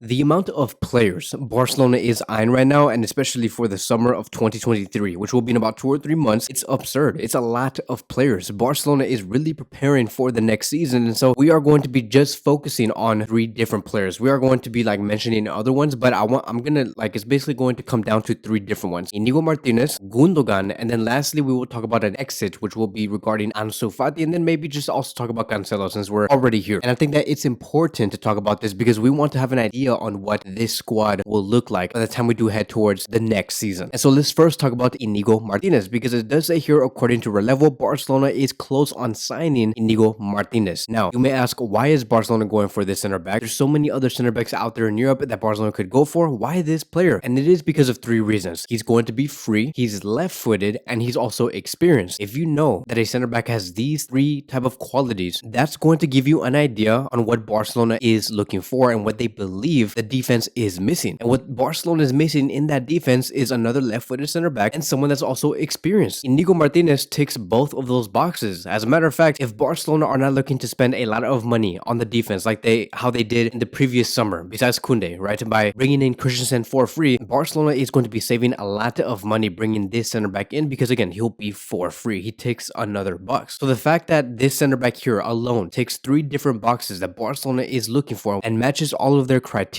The amount of players Barcelona is eyeing right now, and especially for the summer of 2023, which will be in about 2 or 3 months, it's absurd. It's a lot of players. Barcelona is really preparing for the next season, and so we are going to be just focusing on three different players. We are going to be like mentioning other ones, but I'm gonna like it's basically going to come down to three different ones: Inigo Martinez, Gundogan, and then lastly we will talk about an exit, which will be regarding Ansu Fati, and then maybe just also talk about Cancelo since we're already here. And I think that it's important to talk about this because we want to have an idea on what this squad will look like by the time we do head towards the next season. And so let's first talk about Inigo Martinez, because it does say here, according to Relevo, Barcelona is close on signing Inigo Martinez. Now, you may ask, why is Barcelona going for this center back? There's so many other center backs out there in Europe that Barcelona could go for. Why this player? And it is because of three reasons. He's going to be free, he's left-footed, and he's also experienced. If you know that a center back has these three type of qualities, that's going to give you an idea on what Barcelona is looking for and what they believe the defense is missing. And what Barcelona is missing in that defense is another left-footed center back and someone that's also experienced. Inigo Martinez ticks both of those boxes. As a matter of fact, if Barcelona are not looking to spend a lot of money on the defense like how they did in the previous summer, besides Koundé, right, by bringing in Christensen for free, Barcelona is going to be saving a lot of money bringing this center back in because, again, he'll be for free. He ticks another box. So the fact that this center back here alone ticks three different boxes that Barcelona is looking for and matches all of their criteria,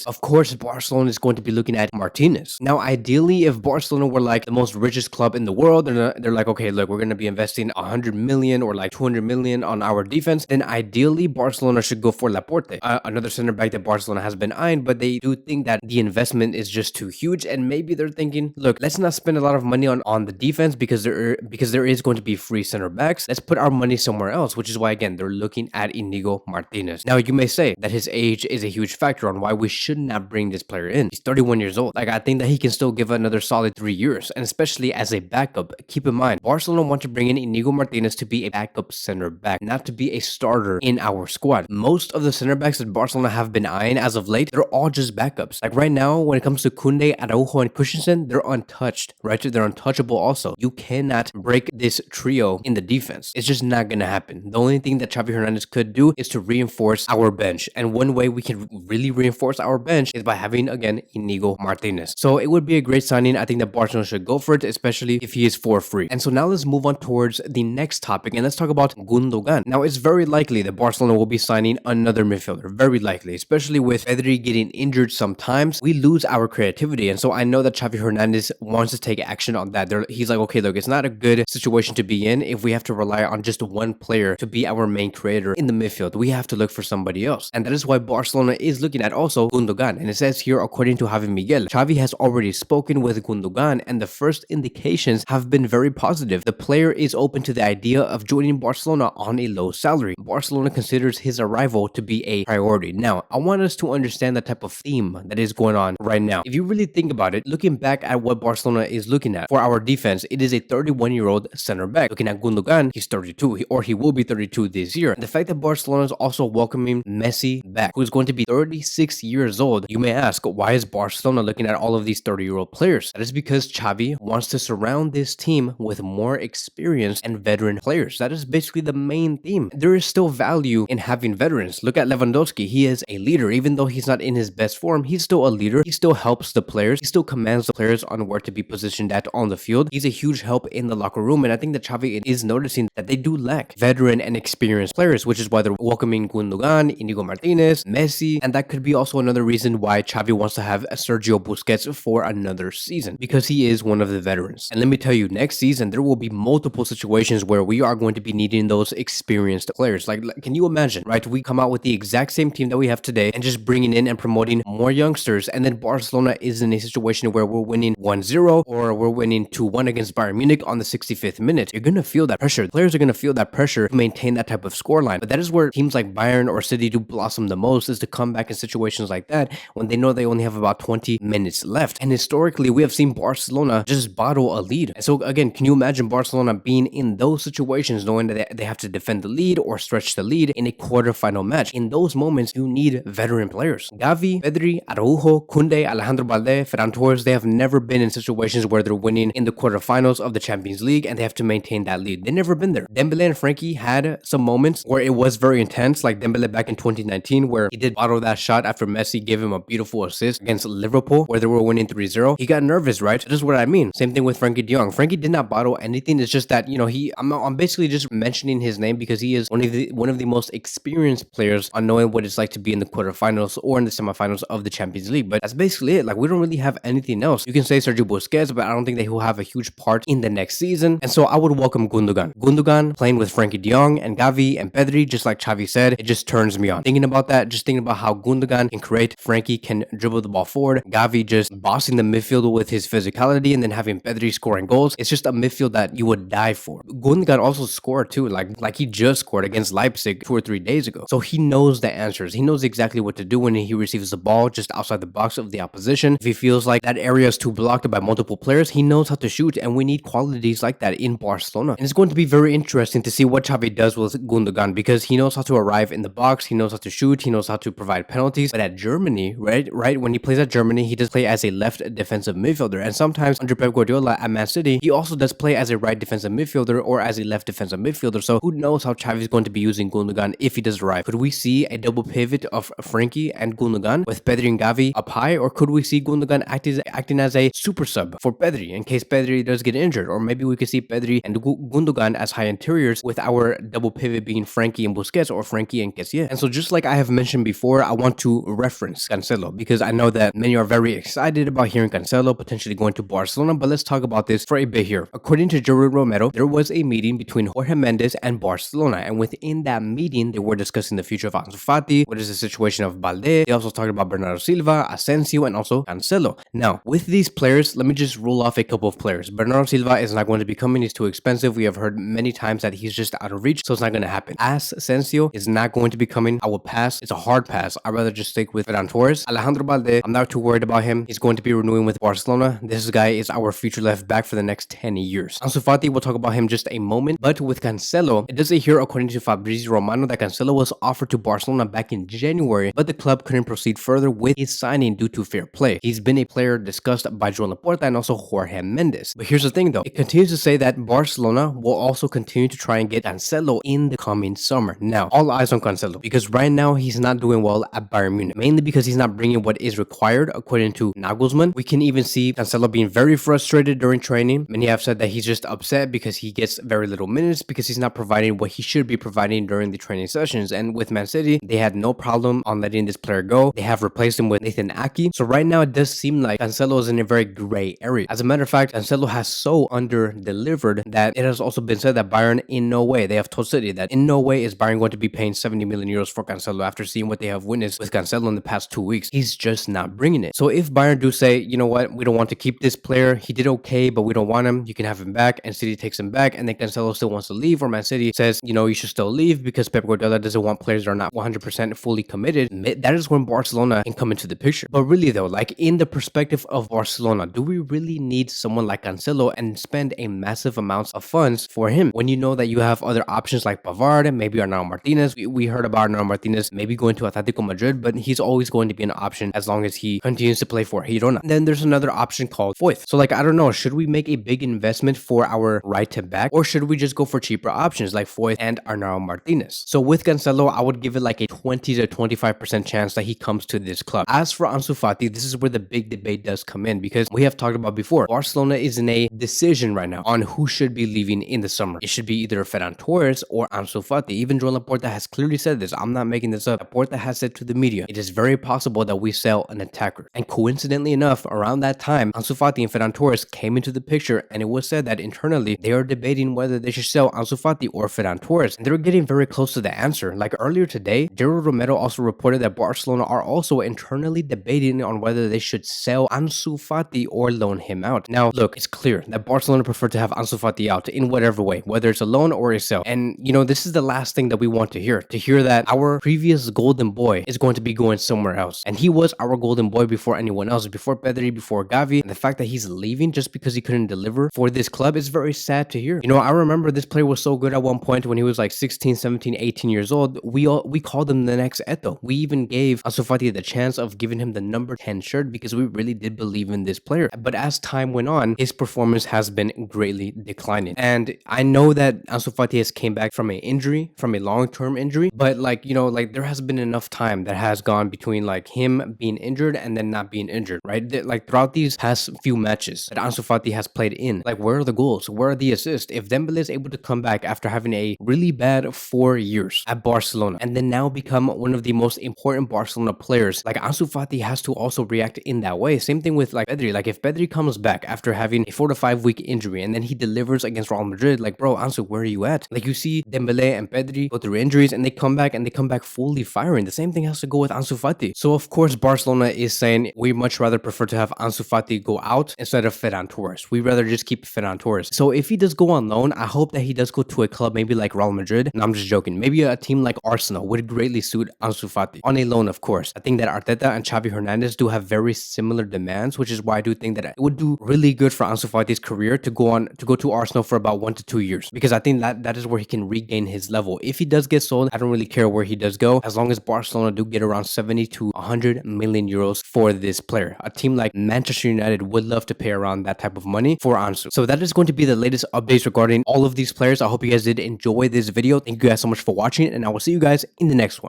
of course, Barcelona is going to be looking at Martinez. Now, ideally, if Barcelona were like the most richest club in the world, they're like, okay, look, we're going to be investing 100 million or like 200 million on our defense, then ideally, Barcelona should go for Laporte, another center back that Barcelona has been eyeing, but they do think that the investment is just too huge, and maybe they're thinking, look, let's not spend a lot of money on the defense because there is going to be free center backs. Let's put our money somewhere else, which is why, again, they're looking at Inigo Martinez. Now, you may say that his age is a huge factor on why we should not bring this player in. He's 31 years old. Like, I think that he can still give another solid 3 years, and especially as a backup. Keep in mind, Barcelona want to bring in Inigo Martinez to be a backup center back, not to be a starter in our squad. Most of the center backs that Barcelona have been eyeing as of late, they're all just backups. Like right now, when it comes to Koundé, Araujo, and Christensen, they're untouched, right? They're untouchable also. You cannot break this trio in the defense. It's just not gonna happen. The only thing that Xavi Hernandez could do is to reinforce our bench, and one way we can really reinforce our bench is by having, again, Inigo Martinez. So it would be a great signing. I think that Barcelona should go for it, especially if he is for free. And so now let's move on towards the next topic, and let's talk about Gundogan. Now, it's very likely that Barcelona will be signing another midfielder. Very likely, especially with Pedri getting injured sometimes, we lose our creativity. And so I know that Xavi Hernandez wants to take action on that. He's like, okay, look, it's not a good situation to be in if we have to rely on just one player to be our main creator in the midfield. We have to look for somebody else. And that is why Barcelona is looking at also Gundogan. And it says here, according to Javi Miguel, Xavi has already spoken with Gundogan, and the first indications have been very positive. The player is open to the idea of joining Barcelona on a low salary. Barcelona considers his arrival to be a priority. Now, I want us to understand the type of theme that is going on right now. If you really think about it, looking back at what Barcelona is looking at for our defense, it is a 31-year-old center back. Looking at Gundogan, he's 32, or he will be 32 this year. The fact that Barcelona is also welcoming Messi back, who is going to be 36 years old, you may ask, why is Barcelona looking at all of these 30-year-old players? That is because Xavi wants to surround this team with more experienced and veteran players. That is basically the main theme. There is still value in having veterans. Look at Lewandowski. He is a leader. Even though he's not in his best form, he's still a leader. He still helps the players. He still commands the players on where to be positioned at on the field. He's a huge help in the locker room, and I think that Xavi is noticing that they do lack veteran and experienced players, which is why they're welcoming Gundogan, Inigo Martinez, Messi, and that could be also another reason why Xavi wants to have Sergio Busquets for another season, because he is one of the veterans. And let me tell you, next season, there will be multiple situations where we are going to be needing those experienced players. Like, can you imagine, right? We come out with the exact same team that we have today and just bringing in and promoting more youngsters, and then Barcelona is in a situation where we're winning 1-0 or we're winning 2-1 against Bayern Munich on the 65th minute. You're going to feel that pressure. Players are going to feel that pressure to maintain that type of scoreline. But that is where teams like Bayern or City do blossom the most, is to come back in situations like that when they know they only have about 20 minutes left. And historically, we have seen Barcelona just bottle a lead. And so again, can you imagine Barcelona being in those situations, knowing that they have to defend the lead or stretch the lead in a quarterfinal match? In those moments, you need veteran players. Gavi, Pedri, Araujo, Koundé, Alejandro Balde, Ferran Torres, they have never been in situations where they're winning in the quarterfinals of the Champions League and they have to maintain that lead. They've never been there. Dembele and Frankie had some moments where it was very intense, like Dembele back in 2019, where he did bottle that shot after Messi gave him a beautiful assist against Liverpool where they were winning 3-0. He got nervous, right? So this is what I mean. Same thing with Frankie de Jong. Frankie did not bottle anything. It's just that, you know, I'm basically just mentioning his name because he is one of the most experienced players on knowing what it's like to be in the quarterfinals or in the semifinals of the Champions League. But that's basically it. Like, we don't really have anything else. You can say Sergio Busquets, but I don't think that he'll have a huge part in the next season. And so I would welcome Gundogan. Gundogan playing with Frankie de Jong and Gavi and Pedri, just like Xavi said, it just turns me on. Thinking about that, just thinking about how Gundogan can create, Frankie can dribble the ball forward, Gavi just bossing the midfield with his physicality, and then having Pedri scoring goals. It's just a midfield that you would die for. Gundogan also scored too, like he just scored against Leipzig 2 or 3 days ago. So he knows the answers. He knows exactly what to do when he receives the ball just outside the box of the opposition. If he feels like that area is too blocked by multiple players, he knows how to shoot, and we need qualities like that in Barcelona. And it's going to be very interesting to see what Xavi does with Gundogan because he knows how to arrive in the box, he knows how to shoot, he knows how to provide penalties. But at Germany, right, when he plays at Germany, he does play as a left defensive midfielder, and sometimes under Pep Guardiola at Man City, he also does play as a right defensive midfielder or as a left defensive midfielder. So who knows how Xavi is going to be using Gundogan if he does arrive? Could we see a double pivot of Frankie and Gundogan with Pedri and Gavi up high, or could we see Gundogan acting as a super sub for Pedri in case Pedri does get injured? Or maybe we could see Pedri and Gundogan as high interiors with our double pivot being Frankie and Busquets or Frankie and Kessie. And so just like I have mentioned before, I want to reference Cancelo because I know that many are very excited about hearing Cancelo potentially going to Barcelona, but let's talk about this for a bit here. According to Jordi Romero, there was a meeting between Jorge Mendes and Barcelona, and within that meeting, they were discussing the future of Ansu Fati, what is the situation of Balde. They also talked about Bernardo Silva, Asensio, and also Cancelo. Now, with these players, let me just rule off a couple of players. Bernardo Silva is not going to be coming. He's too expensive. We have heard many times that he's just out of reach, so it's not going to happen. Asensio is not going to be coming. I will pass. It's a hard pass. I'd rather just stick with Ferran Torres. Alejandro Balde, I'm not too worried about him. He's going to be renewing with Barcelona. This guy is our future left back for the next 10 years. Ansu Fati, we'll talk about him just a moment. But with Cancelo, it does say here, according to Fabrizio Romano, that Cancelo was offered to Barcelona back in January, but the club couldn't proceed further with his signing due to fair play. He's been a player discussed by Joan Laporta and also Jorge Mendes. But here's the thing though, it continues to say that Barcelona will also continue to try and get Cancelo in the coming summer. Now, all eyes on Cancelo because right now he's not doing well at Bayern Munich, mainly because he's not bringing what is required according to Nagelsmann. We can even see Cancelo being very frustrated during training. Many have said that he's just upset because he gets very little minutes because he's not providing what he should be providing during the training sessions. And with Man City, they had no problem on letting this player go. They have replaced him with Nathan Ake. So right now it does seem like Cancelo is in a very gray area. As a matter of fact, Cancelo has so under-delivered that it has also been said that Bayern in no way, they have told City that in no way is Bayern going to be paying 70 million euros for Cancelo after seeing what they have witnessed with Cancelo in the past 2 weeks. He's just not bringing it. So if Bayern do say, you know what, we don't want to keep this player, he did okay, but we don't want him, you can have him back, and City takes him back, and then Cancelo still wants to leave, or Man City says, you know, you should still leave because Pep Guardiola doesn't want players that are not 100% fully committed, that is when Barcelona can come into the picture. But really though, like in the perspective of Barcelona, do we really need someone like Cancelo and spend a massive amounts of funds for him when you know that you have other options like Pavard, maybe Arnau Martinez? We heard about Arnau Martinez maybe going to Atletico Madrid, but he's always going to be an option as long as he continues to play for Girona. Then there's another option called Foyth. So like, I don't know, should we make a big investment for our right to back, or should we just go for cheaper options like Foyth and Arnau Martinez? So with Cancelo, I would give it like a 20 to 25% chance that he comes to this club. As for Ansu Fati, this is where the big debate does come in because we have talked about before, Barcelona is in a decision right now on who should be leaving in the summer. It should be either Ferran Torres or Ansu Fati. Even Joan Laporta has clearly said this. I'm not making this up. Laporta has said to the media, it is very possible that we sell an attacker. And coincidentally enough, around that time, Ansu Fati and Ferran Torres came into the picture, and it was said that internally they are debating whether they should sell Ansu Fati or Ferran Torres. And they're getting very close to the answer. Like earlier today, Jordi Romero also reported that Barcelona are also internally debating on whether they should sell Ansu Fati or loan him out. Now, look, it's clear that Barcelona prefer to have Ansu Fati out in whatever way, whether it's a loan or a sell. And, you know, this is the last thing that we want to hear that our previous golden boy is going to be going somewhere else. And he was our golden boy before anyone else, before Pedri, before Gavi. And the fact that he's leaving just because he couldn't deliver for this club is very sad to hear. You know, I remember this player was so good at one point when he was like 16, 17, 18 years old. We called him the next Eto. We even gave Ansu Fati the chance of giving him the number 10 shirt because we really did believe in this player. But as time went on, his performance has been greatly declining. And I know that Ansu Fati has came back from an injury, from a long-term injury, but like, you know, like there has been enough time that has has gone between like him being injured and then not being injured, right? Like throughout these past few matches that Ansu Fati has played in, like where are the goals? Where are the assists? If Dembele is able to come back after having a really bad 4 years at Barcelona and then now become one of the most important Barcelona players, like Ansu Fati has to also react in that way. Same thing with like Pedri. Like if Pedri comes back after having a 4 to 5 week injury and then he delivers against Real Madrid, like bro, Ansu, where are you at? Like you see Dembele and Pedri go through injuries and they come back fully firing. The same thing has to go with Ansu Fati. So of course Barcelona is saying we much rather prefer to have Ansu Fati go out instead of Ferran Torres. We rather just keep Ferran Torres. So if he does go on loan, I hope that he does go to a club maybe like Real Madrid. And I'm just joking. Maybe a team like Arsenal would greatly suit Ansu Fati on a loan, of course. I think that Arteta and Xavi Hernandez do have very similar demands, which is why I do think that it would do really good for Ansu Fati's career to go to Arsenal for about 1 to 2 years, because I think that is where he can regain his level. If he does get sold, I don't really care where he does go, as long as Barcelona do get around 70 to 100 million euros for this player. A team like Manchester United would love to pay around that type of money for Ansu. So that is going to be the latest updates regarding all of these players. I hope you guys did enjoy this video. Thank you guys so much for watching, and I will see you guys in the next one.